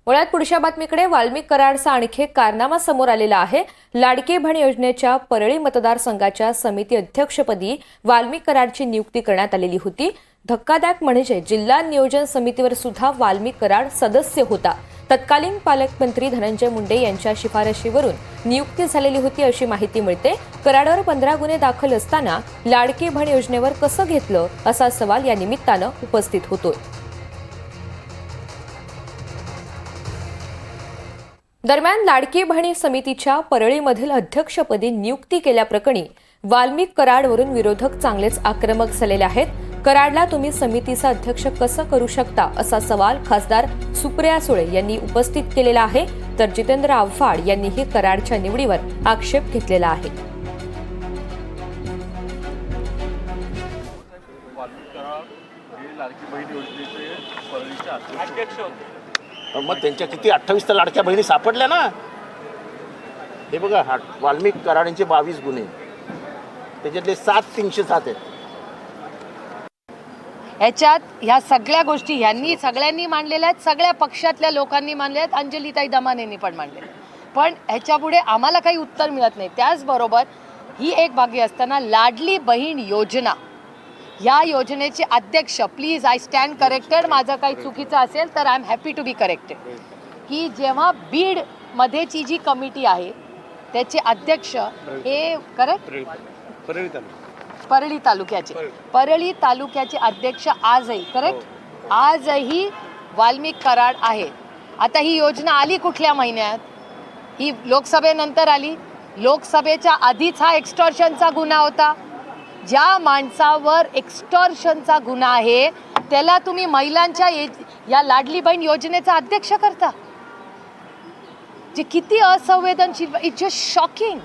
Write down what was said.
वळ्यात पुढच्या बातमीकडे वाल्मिक कराडचा आणखी एक कारनामा समोर आलेला आहे। लाडकी बहीण योजनेच्या परळी मतदारसंघाच्या समिती अध्यक्षपदी वाल्मिक कराडची नियुक्ती करण्यात आलेली होती। धक्कादायक म्हणजे जिल्हा नियोजन समितीवर सुद्धा वाल्मिक कराड सदस्य होता। तत्कालीन पालकमंत्री धनंजय मुंडे यांच्या शिफारशीवरून नियुक्ती झालेली होती अशी माहिती मिळते। कराडवर 15 गुन्हे दाखल असताना लाडकी बहीण योजनेवर कसं घेतलं असा सवाल या निमित्तानं उपस्थित होतोय। दरम्यान लाडकी बहिणी समितीच्या परळीमधील अध्यक्षपदी नियुक्ती केल्याप्रकरणी वाल्मिक कराडवरून विरोधक चांगलेच आक्रमक झालेले आहेत। कराडला तुम्ही समितीचा अध्यक्ष कसं करू शकता असा सवाल खासदार सुप्रिया सुळे यांनी उपस्थित केलेला आहे, तर जितेंद्र आव्हाड यांनीही कराडच्या निवडीवर आक्षेप घेतलेला आहे। मग त्यांच्या किती 28 तर लाडक्या बहिणी सापडल्या ना। हे बघा, वाल्मिक कराडांचे 22 गुन्हे, त्याच्यातले 7 307 आहेत। ह्याच्यात ह्या सगळ्या गोष्टी ह्यांनी सगळ्यांनी मांडलेल्या आहेत, सगळ्या पक्षातल्या लोकांनी मांडल्या आहेत, अंजलीताई दमानेंनी पण मांडले। पण ह्याच्यापुढे आम्हाला काही उत्तर मिळत नाही। त्याचबरोबर ही एक बागी असताना लाडली बहीण योजना, या योजनेचे अध्यक्ष, प्लीज आय स्टँड करेक्टेड, माझं काही चुकीचं असेल तर I am happy to be corrected, की जेव्हा बीड मध्येची जी कमिटी आहे त्याचे अध्यक्ष हे परळी तालुक्याचे अध्यक्ष आजही आजही वाल्मिक कराड आहे। आता ही योजना आली कुठल्या महिन्यात? ही लोकसभेनंतर आली। लोकसभेच्या आधीच हा एक्स्टॉर्शनचा गुन्हा होता। ज्या माणसावर एक्स्टॉर्शनचा गुन्हा आहे त्याला तुम्ही महिलांच्या या लाडली बहीण योजनेचा अध्यक्ष करता, जे किती असंवेदनशील, इट्स जस्ट शॉकिंग।